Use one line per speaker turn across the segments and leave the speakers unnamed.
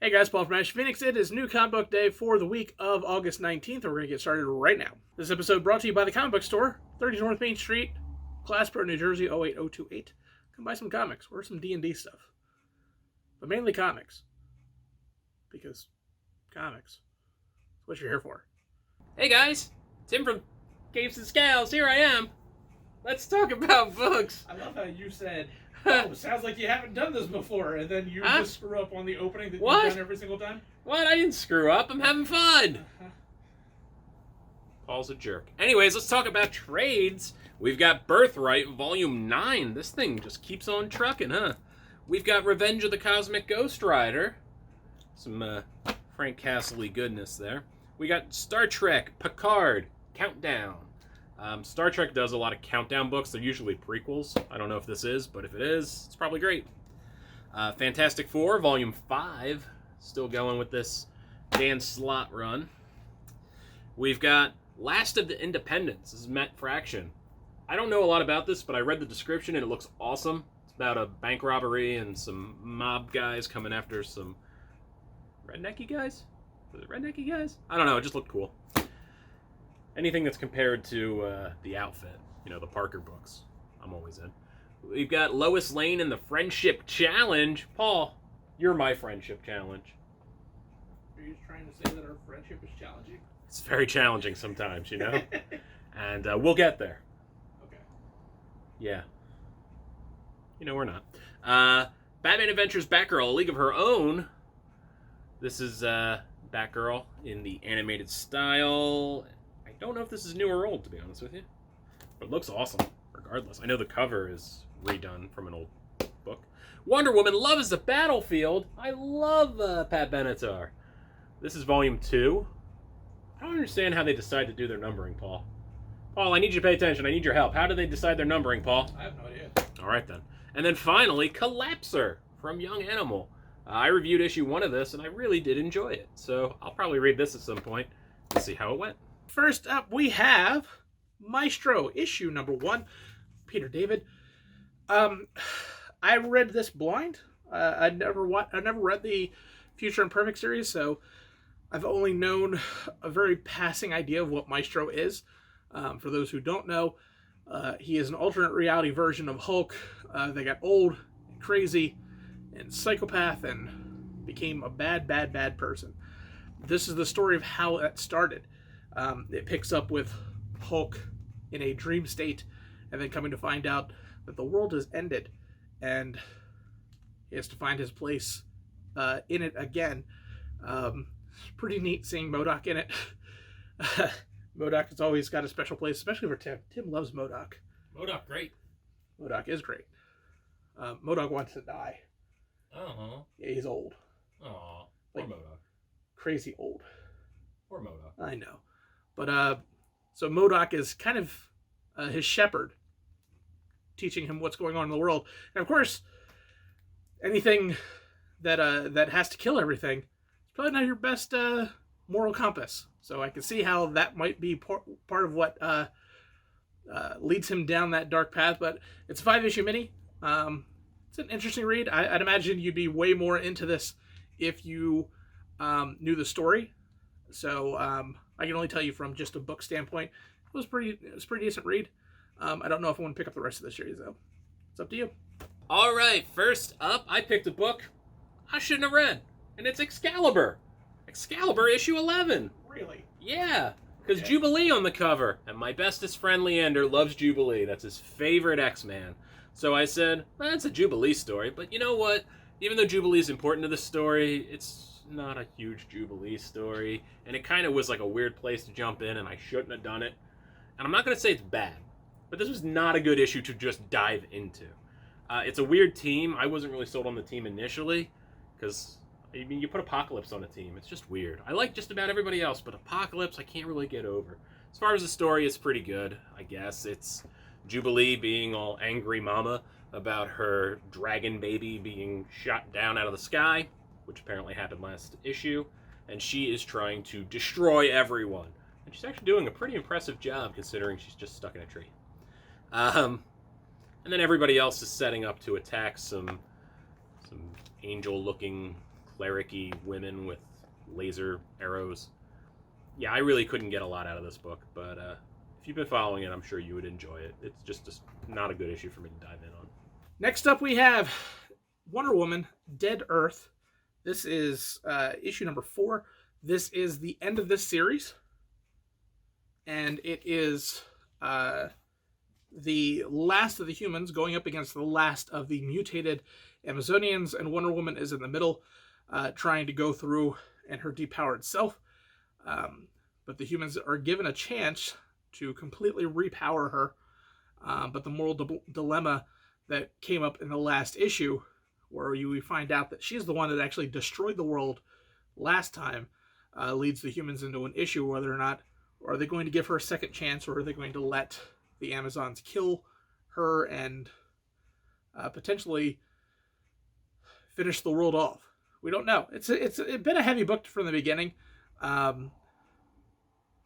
Hey guys, Paul from Ashen Phoenix. It is new comic book day for the week of August 19th, and we're going to get started right now. This episode brought to you by the comic book store, 30 North Main Street, Glassboro, New Jersey, 08028. Come buy some comics or some D&D stuff. But mainly comics. Because comics. That's what you're here for.
Hey guys, Tim from Caves and Scowls, here I am. Let's talk about books.
I love how you said, oh, sounds like you haven't done this before, and then you just screw up on the opening that you've done every single time?
What? I didn't screw up. I'm having fun. Paul's a jerk. Anyways, let's talk about trades. We've got Birthright, Volume 9. This thing just keeps on trucking, huh? We've got Revenge of the Cosmic Ghost Rider. Some Frank Castle-y goodness there. We got Star Trek, Picard, Countdown. Star Trek does a lot of countdown books. They're usually prequels. I don't know if this is, but if it is, it's probably great. Fantastic Four, Volume 5. Still going with this Dan Slott run. We've got Last of the Independents. This is Matt Fraction. I don't know a lot about this, but I read the description and it looks awesome. It's about a bank robbery and some mob guys coming after some rednecky guys? Was it rednecky guys? I don't know, it just looked cool. Anything that's compared to the outfit, you know, the Parker books, I'm always in. We've got Lois Lane and the Friendship Challenge. Paul, you're my Friendship Challenge.
Are you trying to say that our friendship is challenging?
It's very challenging sometimes, you know? And we'll get there.
Okay.
Yeah. You know, we're not. Batman Adventures Batgirl, A League of Her Own. This is Batgirl in the animated style. I don't know if this is new or old, to be honest with you. But it looks awesome, regardless. I know the cover is redone from an old book. Wonder Woman, Love is the Battlefield. I love Pat Benatar. This is Volume 2. I don't understand how they decide to do their numbering, Paul. Paul, I need you to pay attention. I need your help. How do they decide their numbering, Paul?
I have no idea.
All right, then. And then finally, Collapser from Young Animal. I reviewed issue 1 of this, and I really did enjoy it. So I'll probably read this at some point and see how it went.
First up, we have Maestro, issue number 1, Peter David. I read this blind. I never read the Future Imperfect series, so I've only known a very passing idea of what Maestro is. For those who don't know, he is an alternate reality version of Hulk. They got old, and crazy, and psychopath, and became a bad person. This is the story of how that started. It picks up with Hulk in a dream state, and then coming to find out that the world has ended, and he has to find his place in it again. It's pretty neat seeing M.O.D.A.K in it. M.O.D.A.K has always got a special place, especially for Tim. Tim loves M.O.D.A.K.
M.O.D.A.K, great.
M.O.D.A.K is great. M.O.D.A.K wants to die.
Uh-huh.
Yeah, he's old.
Aw,
like,
poor M.O.D.A.K.
Crazy old.
Poor M.O.D.A.K.
I know. But, so M.O.D.A.K is kind of his shepherd, teaching him what's going on in the world. And of course, anything that has to kill everything, it's probably not your best moral compass. So I can see how that might be part of what leads him down that dark path. But it's a 5-issue mini. It's an interesting read. I'd imagine you'd be way more into this if you knew the story. So I can only tell you from just a book standpoint, it was a pretty decent read. I don't know if I want to pick up the rest of the series though. It's up to you.
All right, first up, I picked a book I shouldn't have read, and it's Excalibur. Excalibur issue 11.
Really?
Yeah, because Jubilee on the cover, and my bestest friend Leander loves Jubilee. That's his favorite X-Man. So I said, well, it's a Jubilee story, but you know what? Even though Jubilee is important to the story, it's not a huge Jubilee story, and it kind of was like a weird place to jump in, and I shouldn't have done it. And I'm not going to say it's bad, but this was not a good issue to just dive into. It's a weird team. I wasn't really sold on the team initially, because, I mean, you put Apocalypse on a team. It's just weird. I like just about everybody else, but Apocalypse I can't really get over. As far as the story, it's pretty good, I guess. It's Jubilee being all angry mama about her dragon baby being shot down out of the sky, which apparently happened last issue, and she is trying to destroy everyone. And she's actually doing a pretty impressive job considering she's just stuck in a tree. And then everybody else is setting up to attack some angel-looking cleric-y women with laser arrows. Yeah, I really couldn't get a lot out of this book, but if you've been following it, I'm sure you would enjoy it. It's just not a good issue for me to dive in on.
Next up, we have Wonder Woman, Dead Earth. This is issue number 4. This is the end of this series. And it is the last of the humans going up against the last of the mutated Amazonians. And Wonder Woman is in the middle, trying to go through and her depowered self. But the humans are given a chance to completely repower her. But the moral dilemma that came up in the last issue, where we find out that she's the one that actually destroyed the world last time, leads the humans into an issue whether or not, or are they going to give her a second chance, or are they going to let the Amazons kill her and potentially finish the world off? We don't know. It's been a heavy book from the beginning, but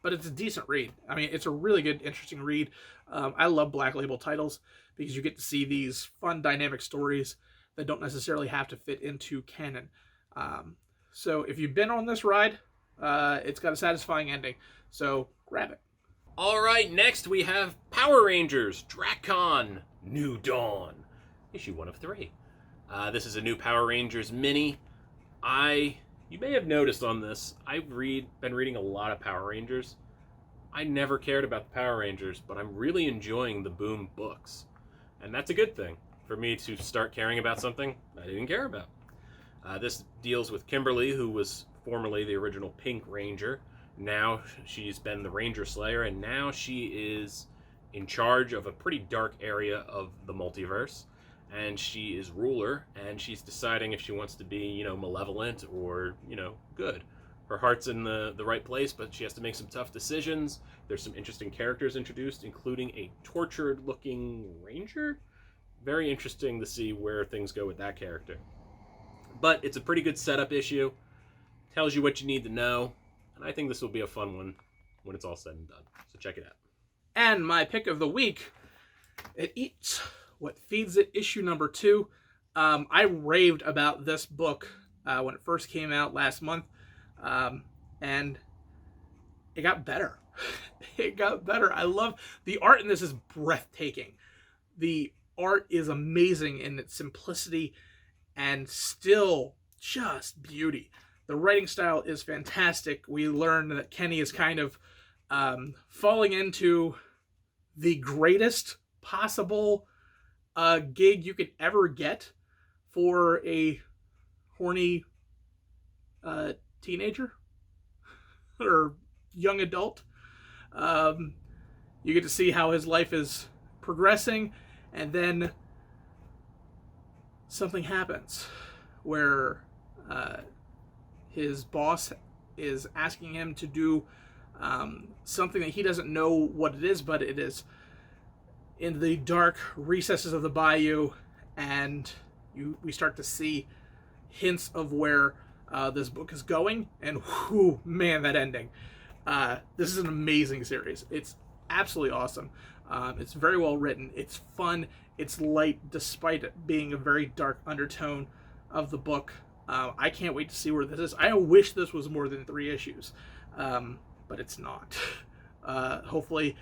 it's a decent read. I mean, it's a really good, interesting read. I love Black Label titles because you get to see these fun, dynamic stories that don't necessarily have to fit into canon. So if you've been on this ride, it's got a satisfying ending. So grab it.
All right, next we have Power Rangers Drakkon New Dawn, issue 1 of 3. This is a new Power Rangers mini. You may have noticed on this, I've been reading a lot of Power Rangers. I never cared about the Power Rangers, but I'm really enjoying the Boom books. And that's a good thing for me to start caring about something I didn't care about. This deals with Kimberly, who was formerly the original Pink Ranger. Now she's been the Ranger Slayer, and now she is in charge of a pretty dark area of the multiverse. And she is ruler, and she's deciding if she wants to be, malevolent or, good. Her heart's in the right place, but she has to make some tough decisions. There's some interesting characters introduced, including a tortured-looking ranger. Very interesting to see where things go with that character. But it's a pretty good setup issue. Tells you what you need to know. And I think this will be a fun one when it's all said and done. So check it out.
And my pick of the week, It Eats What Feeds It, issue number 2. I raved about this book when it first came out last month. And it got better. It got better. I love the art in this is breathtaking. The art is amazing in its simplicity and still just beauty. The writing style is fantastic. We learn that Kenny is kind of falling into the greatest possible gig you could ever get for a horny teenager or young adult. You get to see how his life is progressing, and then something happens where his boss is asking him to do something that he doesn't know what it is, but it is in the dark recesses of the bayou, and we start to see hints of where this book is going, and whew, man, that ending. This is an amazing series. It's absolutely awesome. It's very well written. It's fun. It's light, despite it being a very dark undertone of the book. I can't wait to see where this is. I wish this was more than 3 issues, but it's not. Hopefully,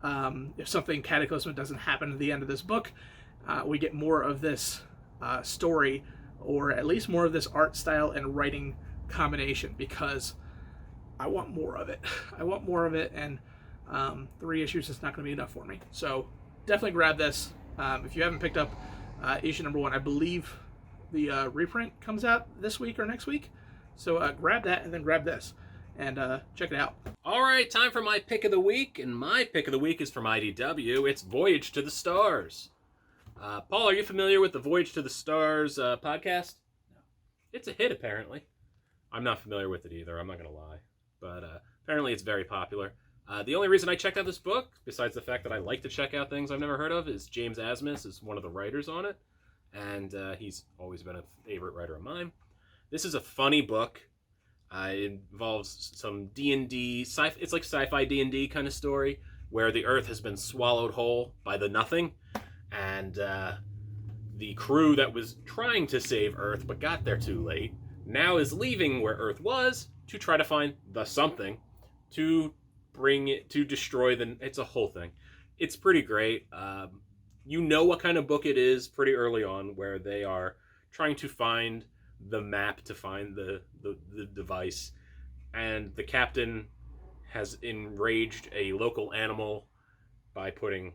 if something cataclysmic doesn't happen at the end of this book, we get more of this story, or at least more of this art style and writing combination, because I want more of it. I want more of it, and 3 issues is not going to be enough for me. So definitely grab this. If you haven't picked up issue number 1, I believe the reprint comes out this week or next week. So grab that, and then grab this, and check it out.
All right, time for my pick of the week, and my pick of the week is from IDW. It's Voyage to the Stars. Paul, are you familiar with the Voyage to the Stars podcast? No. It's a hit, apparently. I'm not familiar with it either, I'm not going to lie. But apparently it's very popular. The only reason I checked out this book, besides the fact that I like to check out things I've never heard of, is James Asmus is one of the writers on it. And he's always been a favorite writer of mine. This is a funny book. It involves some D&D, it's like sci-fi D&D kind of story, where the Earth has been swallowed whole by the Nothing. And the crew that was trying to save Earth but got there too late now is leaving where Earth was to try to find the something to bring it to destroy the. It's a whole thing. It's pretty great. You know what kind of book it is pretty early on, where they are trying to find the map to find the device, and the captain has enraged a local animal by putting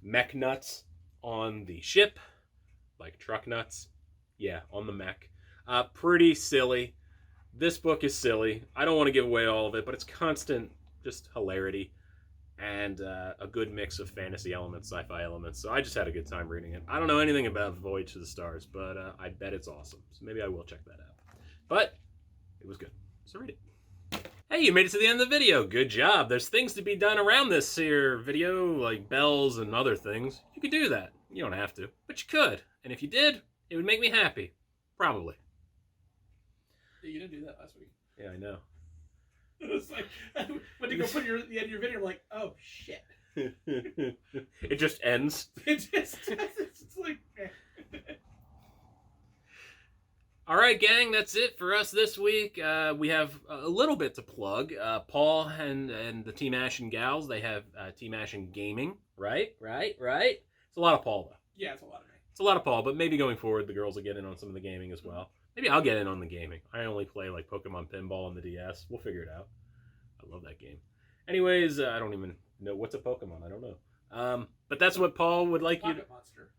mech nuts on the ship, like truck nuts. Yeah, on the mech. Pretty silly. This book is silly. I don't want to give away all of it, but it's constant just hilarity and a good mix of fantasy elements, sci-fi elements. So I just had a good time reading it. I don't know anything about Voyage to the Stars, but I bet it's awesome. So maybe I will check that out. But it was good. So read it. Hey, you made it to the end of the video. Good job. There's things to be done around this here video, like bells and other things. You could do that. You don't have to, but you could. And if you did, it would make me happy. Probably.
You didn't do that last week.
Yeah, I know.
It's like, when you go put the end of your video, I'm like, oh, shit.
It just ends.
It's like...
All right, gang, that's it for us this week. We have a little bit to plug. Paul and the Team Ashen gals, they have Team Ashen Gaming, right? It's a lot of Paul, though.
Yeah, it's a lot of me.
It's a lot of Paul, but maybe going forward, the girls will get in on some of the gaming as well. Maybe I'll get in on the gaming. I only play like Pokemon Pinball on the DS. We'll figure it out. I love that game. Anyways, I don't even know what's a Pokemon. I don't know. But that's what Paul would like you to...
Pocket Monster.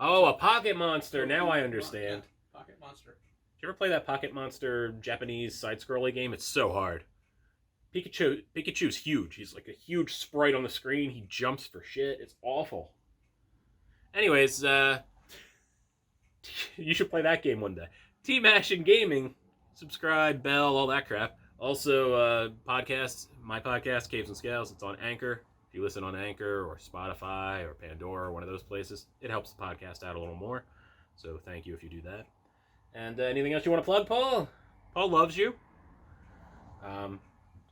Oh, a Pocket Monster. Now I understand.
Yeah, Pocket Monster.
Did you ever play that Pocket Monster Japanese side-scrolling game? It's so hard. Pikachu's huge. He's like a huge sprite on the screen. He jumps for shit. It's awful. Anyways, you should play that game one day. Team Ashen Gaming. Subscribe, bell, all that crap. Also, podcasts. My podcast, Caves and Scowls. It's on Anchor. If you listen on Anchor or Spotify or Pandora or one of those places, it helps the podcast out a little more. So thank you if you do that. And anything else you want to plug, Paul? Paul loves you.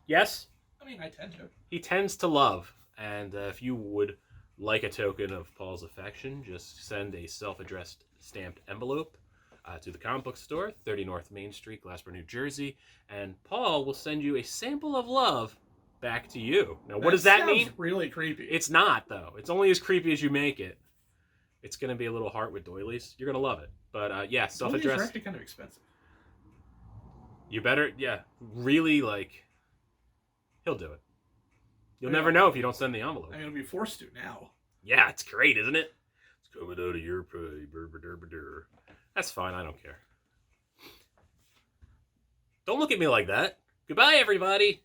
Yes?
I mean, I tend to.
He tends to love. And if you would like a token of Paul's affection, just send a self-addressed stamped envelope to the comic book store, 30 North Main Street, Glassboro, New Jersey. And Paul will send you a sample of love back to you. Now, what does that mean?
Sounds really creepy.
It's not, though. It's only as creepy as you make it. It's going to be a little heart with doilies. You're going to love it. But, yeah, self-addressed.
Doilies are actually kind of expensive.
You better, yeah, really, like, he'll do it. You'll never know if you don't send the envelope.
I'm going to be forced to now.
Yeah, it's great, isn't it? It's coming out of your pay. That's fine. I don't care. Don't look at me like that. Goodbye, everybody.